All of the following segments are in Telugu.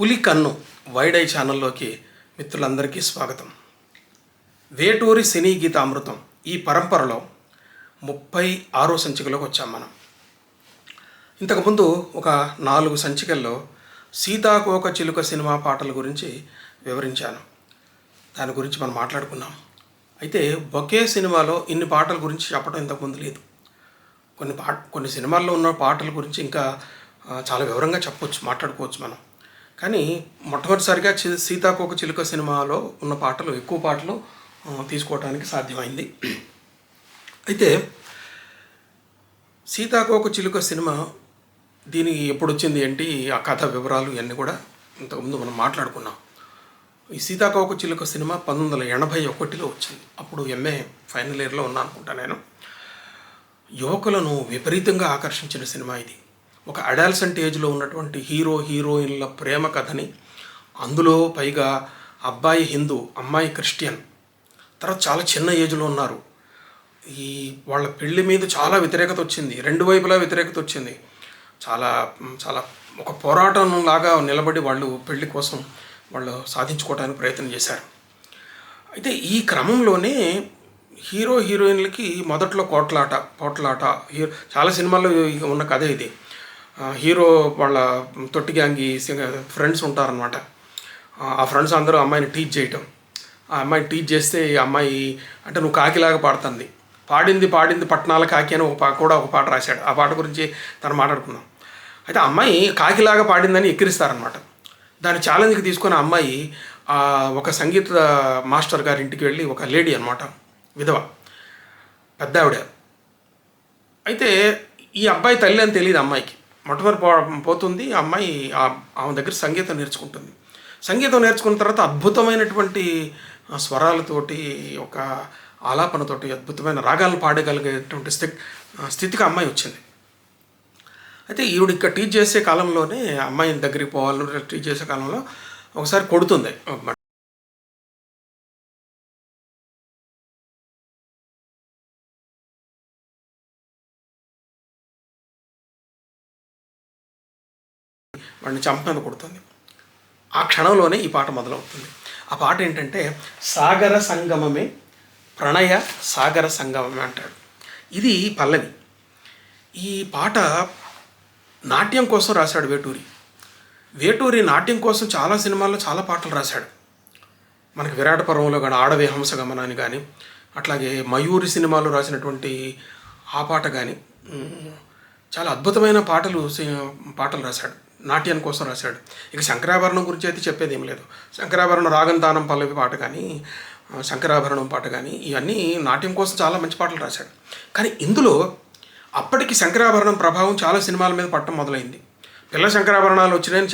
పులి కన్ను వైడ్ ఐ ఛానల్లోకి మిత్రులందరికీ స్వాగతం. వేటూరి సినీ గీతామృతం ఈ పరంపరలో 36వ సంచికలోకి వచ్చాం మనం. ఇంతకుముందు ఒక 4 సంచికల్లో సీతాకోక చిలుక సినిమా పాటల గురించి వివరించాను. దాని గురించి మనం మాట్లాడుకున్నాం. అయితే ఒకే సినిమాలో ఇన్ని పాటల గురించి చెప్పడం ఇంతకుముందు లేదు. కొన్ని సినిమాల్లో ఉన్న పాటల గురించి ఇంకా చాలా వివరంగా మాట్లాడుకోవచ్చు మనం. కానీ మొట్టమొదటిసారిగా సీతాకోక చిలుక సినిమాలో ఉన్న పాటలు, ఎక్కువ పాటలు తీసుకోవడానికి సాధ్యమైంది. అయితే సీతాకోక చిలుక సినిమా దీనికి ఎప్పుడు వచ్చింది ఏంటి, ఆ కథ వివరాలు ఇవన్నీ కూడా ఇంతకుముందు మనం మాట్లాడుకున్నాం. ఈ సీతాకోక చిలుక సినిమా 1981లో వచ్చింది. అప్పుడు ఎంఏ ఫైనల్ ఇయర్లో ఉన్నా అనుకుంటా నేను. యువకులను విపరీతంగా ఆకర్షించిన సినిమా ఇది. ఒక అడాల్సెంట్ ఏజ్లో ఉన్నటువంటి హీరోయిన్ల ప్రేమ కథని, అందులో పైగా అబ్బాయి హిందూ, అమ్మాయి క్రిస్టియన్, తర్వాత చాలా చిన్న ఏజ్లో ఉన్నారు. ఈ వాళ్ళ పెళ్లి మీద చాలా వ్యతిరేకత వచ్చింది, రెండు వైపులా వ్యతిరేకత వచ్చింది. చాలా చాలా ఒక పోరాటం లాగా నిలబడి వాళ్ళు పెళ్లి కోసం వాళ్ళు సాధించుకోవడానికి ప్రయత్నం చేశారు. అయితే ఈ క్రమంలోనే హీరోయిన్లకి మొదట్లో పోట్లాట చాలా సినిమాల్లో ఉన్న కథ ఇది. హీరో వాళ్ళ తొట్టి గ్యాంగి ఫ్రెండ్స్ ఉంటారనమాట. ఆ ఫ్రెండ్స్ అందరూ అమ్మాయిని టీచ్ చేయటం. ఆ అమ్మాయి టీచ్ చేస్తే ఈ అమ్మాయి అంటే నువ్వు కాకిలాగా పాడుతుంది, పాడింది పట్టణాల కాకి అని ఒక పాట రాశాడు. ఆ పాట గురించి తను మాట్లాడుకున్నాం. అయితే అమ్మాయి కాకిలాగా పాడిందని ఎక్కిరిస్తారనమాట. దాని ఛాలెంజ్కి తీసుకున్న అమ్మాయి ఒక సంగీత మాస్టర్ గారి ఇంటికి వెళ్ళి, ఒక లేడీ అనమాట, విధవ పెద్ద ఆవిడ. అయితే ఈ అబ్బాయి తల్లి అని తెలియదు అమ్మాయికి. మొట్టమొదటి పోతుంది ఆ అమ్మాయి, ఆమె దగ్గర సంగీతం నేర్చుకుంటుంది. సంగీతం నేర్చుకున్న తర్వాత అద్భుతమైనటువంటి స్వరాలతోటి, ఒక ఆలాపనతోటి అద్భుతమైన రాగాలను పాడగలిగేటువంటి స్థితికి అమ్మాయి వచ్చింది. అయితే ఈవిడ ఇక్కడ టీచ్ చేసే కాలంలోనే, అమ్మాయిని దగ్గరికి పోవాలని టీచ్ చేసే కాలంలో ఒకసారి కొడుతుంది. వాడిని చంపనది కొడుతుంది. ఆ క్షణంలోనే ఈ పాట మొదలవుతుంది. ఆ పాట ఏంటంటే, సాగర సంగమమే ప్రణయ సాగర సంగమమే అంటాడు. ఇది పల్లవి. ఈ పాట నాట్యం కోసం రాశాడు వేటూరి నాట్యం కోసం చాలా సినిమాల్లో చాలా పాటలు రాశాడు. మనకి విరాట పర్వంలో కానీ ఆడవే హంసగమన అని కానీ, అట్లాగే మయూరి సినిమాలో రాసినటువంటి ఆ పాట కానీ, చాలా అద్భుతమైన పాటలు రాశాడు. నాట్యం కోసం రాశాడు. ఇక శంకరాభరణం గురించి అయితే చెప్పేది ఏం లేదు. శంకరాభరణం రాగంతానం పల్లవి పాట కానీ, శంకరాభరణం పాట కానీ, ఇవన్నీ నాట్యం కోసం చాలా మంచి పాటలు రాశాడు. కానీ ఇందులో అప్పటికి శంకరాభరణం ప్రభావం చాలా సినిమాల మీద పట్టడం మొదలైంది. పిల్ల శంకరాభరణాలు వచ్చినాయని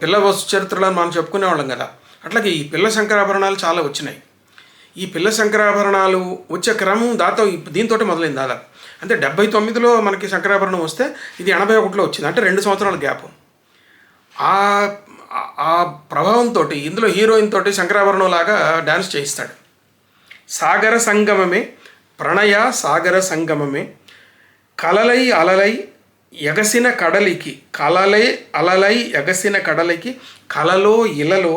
పిల్ల వస్తు చరిత్రలను మనం చెప్పుకునేవాళ్ళం కదా. అట్లాగే ఈ పిల్ల శంకరాభరణాలు చాలా వచ్చినాయి. ఈ పిల్ల శంకరాభరణాలు వచ్చే క్రమం దీంతో మొదలైంది దాదాపు. అంటే 79లో మనకి శంకరాభరణం వస్తే ఇది 81లో వచ్చింది. అంటే 2 సంవత్సరాల గ్యాప్. ఆ ప్రభావంతో ఇందులో హీరోయిన్ తోటి శంకరాభరణం లాగా డ్యాన్స్ చేయిస్తాడు. సాగర సంగమమే ప్రణయ సాగర సంగమమే కలలై అలలై ఎగసిన కడలికి, కలలై అలలై ఎగసిన కడలికి, కలలో ఇలలో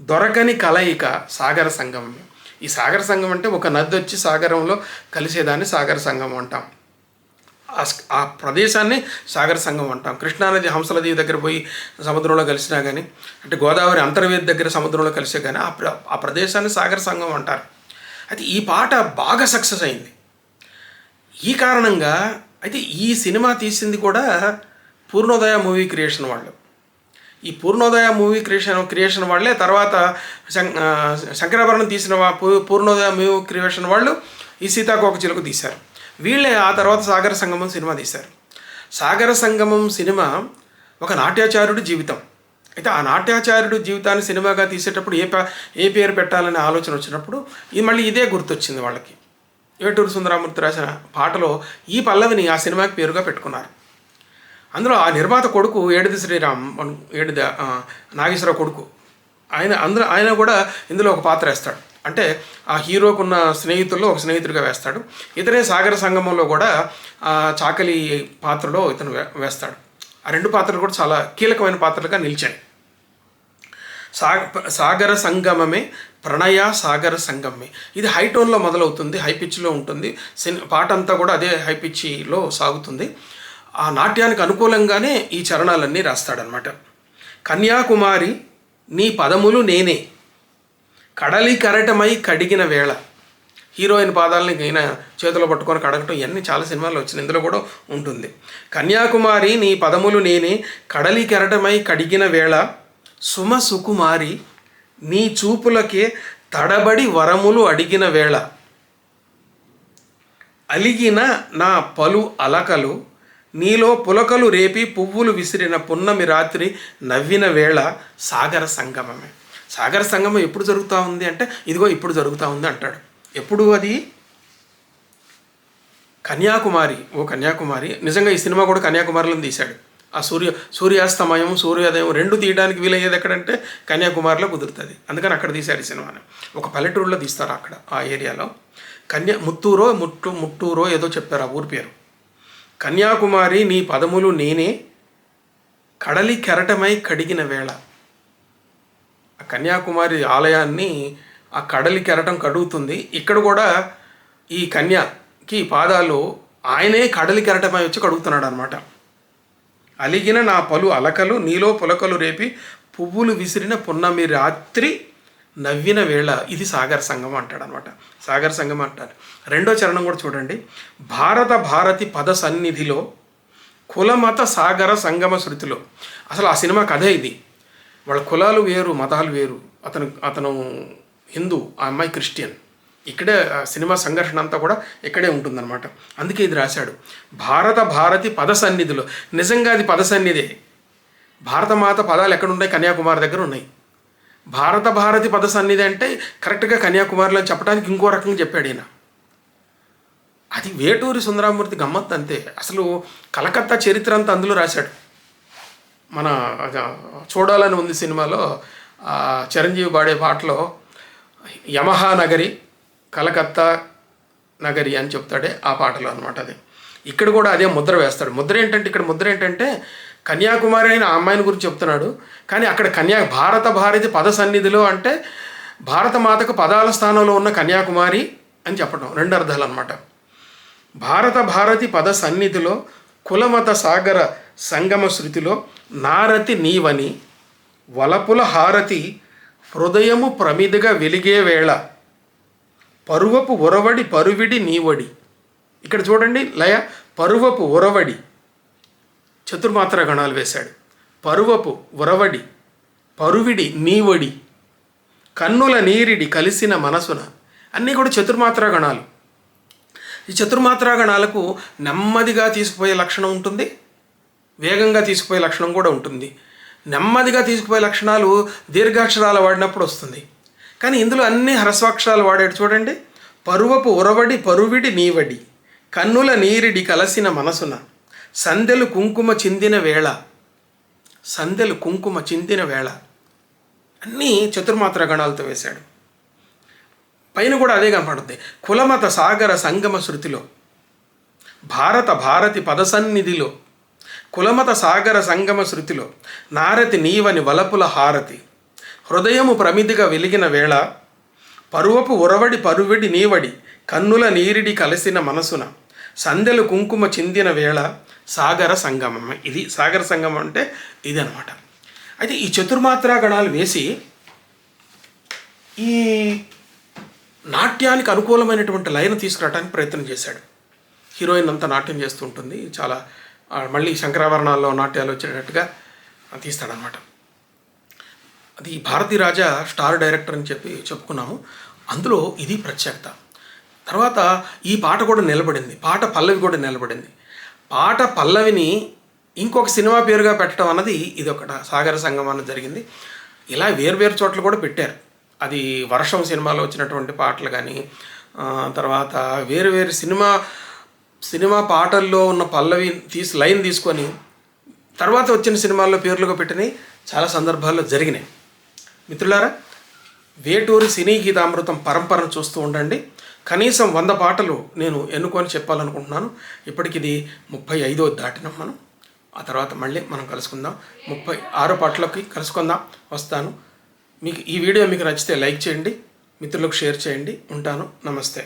దొరకని కలయిక సాగర సంగమమే. ఈ సాగర సంగమం అంటే ఒక నది వచ్చి సాగరంలో కలిసేదాన్ని సాగర సంగమం అంటాం. ఆ ప్రదేశాన్ని సాగర సంగమం అంటాం. కృష్ణానది హంసలదేవి దగ్గర పోయి సముద్రంలో కలిసినా కానీ, అంటే గోదావరి అంతర్వేది దగ్గర సముద్రంలో కలిసే కానీ ఆ ప్రదేశాన్ని సాగర సంగమం అంటారు. అయితే ఈ పాట బాగా సక్సెస్ అయింది. ఈ కారణంగా అయితే ఈ సినిమా తీసింది కూడా పూర్ణోదయ మూవీ క్రియేషన్ వాళ్ళు. ఈ పూర్ణోదయ మూవీ క్రియేషన్ వాళ్ళే తర్వాత శంకరాభరణం తీసిన పూర్ణోదయ మూవీ క్రియేషన్ వాళ్ళు ఈ సీతాకోక చిలుక తీశారు. వీళ్ళే ఆ తర్వాత సాగర సంగమం సినిమా తీశారు. సాగర సంగమం సినిమా ఒక నాట్యాచార్యుడి జీవితం. అయితే ఆ నాట్యాచార్యుడి జీవితాన్ని సినిమాగా తీసేటప్పుడు ఏ పేరు పెట్టాలనే ఆలోచన వచ్చినప్పుడు మళ్ళీ ఇదే గుర్తొచ్చింది వాళ్ళకి. వేటూరి సుందరమూర్తి రాసిన పాటలో ఈ పల్లవిని ఆ సినిమాకి పేరుగా పెట్టుకున్నారు. అందులో ఆ నిర్మాత కొడుకు ఏడిది శ్రీరామ్, నాగేశ్వరరావు కొడుకు, ఆయన కూడా ఇందులో ఒక పాత్ర వేస్తాడు. అంటే ఆ హీరోకున్న స్నేహితుల్లో ఒక స్నేహితుడిగా వేస్తాడు. ఇతనే సాగర సంగమంలో కూడా చాకలి పాత్రలో ఇతను వేస్తాడు. ఆ 2 పాత్రలు కూడా చాలా కీలకమైన పాత్రలుగా నిలిచాయి. సాగర సంగమమే ప్రణయ సాగర సంగమే. ఇది హై టోన్లో మొదలవుతుంది, హై పిచ్లో ఉంటుంది. పాట అంతా కూడా అదే హై పిచ్చిలో సాగుతుంది. ఆ నాట్యానికి అనుకూలంగానే ఈ చరణాలన్నీ రాస్తాడనమాట. కన్యాకుమారి నీ పదములు నేనే, కడలి కరటమై కడిగిన వేళ. హీరోయిన్ పాదాలని ఈయన చేతిలో పట్టుకొని కడగటం ఇవన్నీ చాలా సినిమాల్లో వచ్చింది, ఇందులో కూడా ఉంటుంది. కన్యాకుమారి నీ పదములు నేనే, కడలి కెరటమై కడిగిన వేళ, సుమ సుకుమారి నీ చూపులకే తడబడి వరములు అడిగిన వేళ, అలిగిన నా పలు అలకలు నీలో పులకలు రేపి పువ్వులు విసిరిన పున్నమి రాత్రి నవ్విన వేళ, సాగర సంగమమే. సాగర సంగమం ఎప్పుడు జరుగుతూ ఉంది అంటే ఇదిగో ఇప్పుడు జరుగుతూ ఉంది అంటాడు. ఎప్పుడు అది? కన్యాకుమారి. ఓ కన్యాకుమారి. నిజంగా ఈ సినిమా కూడా కన్యాకుమారిలో తీశాడు. ఆ సూర్యాస్తమయం సూర్యోదయం రెండు తీయడానికి వీలయ్యేది ఎక్కడంటే కన్యాకుమారిలో కుదురుతుంది. అందుకని అక్కడ తీశాడు ఈ సినిమాని. ఒక పల్లెటూరులో తీస్తారు అక్కడ ఆ ఏరియాలో. ముట్టూరో ఏదో చెప్పారు ఆ ఊరి పేరు. కన్యాకుమారి నీ పదములు నేనే, కడలి కెరటమై కడిగిన వేళ. ఆ కన్యాకుమారి ఆలయాన్ని ఆ కడలి కెరటం కడుగుతుంది. ఇక్కడ కూడా ఈ కన్యకి పాదాలు ఆయనే కడలి కెరటమై వచ్చి కడుగుతున్నాడు అనమాట. అలిగిన నా పలు అలకలు నీలో పులకలు రేపి పువ్వులు విసిరిన పున్నమి రాత్రి నవ్విన వేళ. ఇది సాగర సంగమం అంటాడు అనమాట. సాగర సంగమం అంటారు. రెండో చరణం కూడా చూడండి. భారతి పద సన్నిధిలో కులమత సాగర సంగమ శృతిలో. అసలు ఆ సినిమా కథే ఇది. వాళ్ళ కులాలు వేరు, మతాలు వేరు. అతను హిందూ, ఆ అమ్మాయి క్రిస్టియన్. ఇక్కడే సినిమా సంఘర్షణ అంతా కూడా ఇక్కడే ఉంటుందన్నమాట. అందుకే ఇది రాశాడు. భారతి పద సన్నిధిలో. నిజంగా అది పద సన్నిధే. భారతమాత పదాలు ఎక్కడ ఉన్నాయి? కన్యాకుమారి దగ్గర ఉన్నాయి. భారతి పద సన్నిధి అంటే కరెక్ట్గా కన్యాకుమారిలో చెప్పడానికి ఇంకో రకంగా చెప్పాడు ఈయన. అది వేటూరి సుందరమూర్తి గమ్మత్తు అంతే. అసలు కలకత్తా చరిత్ర అంతా అందులో రాశాడు. మన చూడాలని ఉంది సినిమాలో చిరంజీవి పాడే పాటలో యమహా నగరి కలకత్తా నగరి అని చెప్తాడే ఆ పాటలో అనమాట. అది ఇక్కడ కూడా అదే ముద్ర వేస్తాడు. ముద్ర ఏంటంటే కన్యాకుమారి అయిన ఆ అమ్మాయిని గురించి చెప్తున్నాడు. కానీ అక్కడ భారతి పద సన్నిధిలో అంటే భారతమాతకు పదాల స్థానంలో ఉన్న కన్యాకుమారి అని చెప్పడం. రెండు అర్థాలు అనమాట. భారతి పద సన్నిధిలో కులమత సాగర సంగమ శృతిలో నారతి నీవని వలపుల హారతి హృదయము ప్రమిదగా వెలిగే వేళ, పరువపు ఉరవడి పరువిడి నీవడి. ఇక్కడ చూడండి లయ. పరువపు ఉరవడి చతుర్మాత్ర గణాలు వేశాడు. పరువపు ఉరవడి పరువిడి నీవడి, కన్నుల నీరిడి కలిసిన మనసున. అన్నీ కూడా చతుర్మాత్ర గణాలు. ఈ చతుర్మాత్రా గణాలకు నెమ్మదిగా తీసుకుపోయే లక్షణం ఉంటుంది, వేగంగా తీసుకుపోయే లక్షణం కూడా ఉంటుంది. నెమ్మదిగా తీసుకుపోయే లక్షణాలు దీర్ఘాక్షరాలు వాడినప్పుడు వస్తుంది. కానీ ఇందులో అన్ని హ్రస్వాక్షరాలు వాడాడు చూడండి. పరువపు ఉరవడి పరువిడి నీవడి, కన్నుల నీరిడి కలసిన మనసున, సందెలు కుంకుమ చిందిన వేళ. సందెలు కుంకుమ చిందిన వేళ. అన్నీ చతుర్మాత్ర గణాలతో వేశాడు. పైన కూడా అదే కనపడుతుంది. కులమత సాగర సంగమ శృతిలో, భారతి పద సన్నిధిలో, కులమత సాగర సంగమ శృతిలో, నారతి నీవని వలపుల హారతి హృదయము ప్రమిదిగా వెలిగిన వేళ, పరువపు ఉరవడి పరువిడి నీవడి, కన్నుల నీరిడి కలిసిన మనసున, సందెలు కుంకుమ చిందిన వేళ, సాగర సంగమం. ఇది సాగర సంగమం అంటే ఇది అనమాట. అయితే ఈ చతుర్మాత్రా గణాలు వేసి ఈ నాట్యానికి అనుకూలమైనటువంటి లైన్ తీసుకురావడానికి ప్రయత్నం చేశాడు. హీరోయిన్ అంతా నాట్యం చేస్తూ ఉంటుంది. చాలా మళ్ళీ శంకరాభరణాల్లో నాట్యాలు వచ్చేటట్టుగా తీస్తాడనమాట. అది భారతీరాజా స్టార్ డైరెక్టర్ అని చెప్పుకున్నాము. అందులో ఇది ప్రత్యేకత. తర్వాత ఈ పాట కూడా నిలబడింది. పాట పల్లవి కూడా నిలబడింది. పాట పల్లవిని ఇంకొక సినిమా పేరుగా పెట్టడం అన్నది ఇది ఒకటి సాగర సంగమం అన్నది జరిగింది. ఇలా వేరు చోట్ల కూడా పెట్టారు. అది వర్షం సినిమాలో వచ్చినటువంటి పాటలు కానీ, తర్వాత వేరు సినిమా పాటల్లో ఉన్న పల్లవి లైన్ తీసుకొని తర్వాత వచ్చిన సినిమాల్లో పేర్లుగా పెట్టినవి చాలా సందర్భాల్లో జరిగినాయి. మిత్రులారా, వేటూరి సినీ గీతామృతం పరంపరను చూస్తూ ఉండండి. కనీసం 100 పాటలు నేను ఎన్నుకొని చెప్పాలనుకుంటున్నాను. ఇప్పటికి ఇది 35వ దాటినాం మనం. ఆ తర్వాత మళ్ళీ మనం కలుసుకుందాం. 36 పాటలకి కలుసుకుందాం. వస్తాను. మీకు ఈ వీడియో మీకు నచ్చితే లైక్ చేయండి, మిత్రులకు షేర్ చేయండి. ఉంటాను. నమస్తే.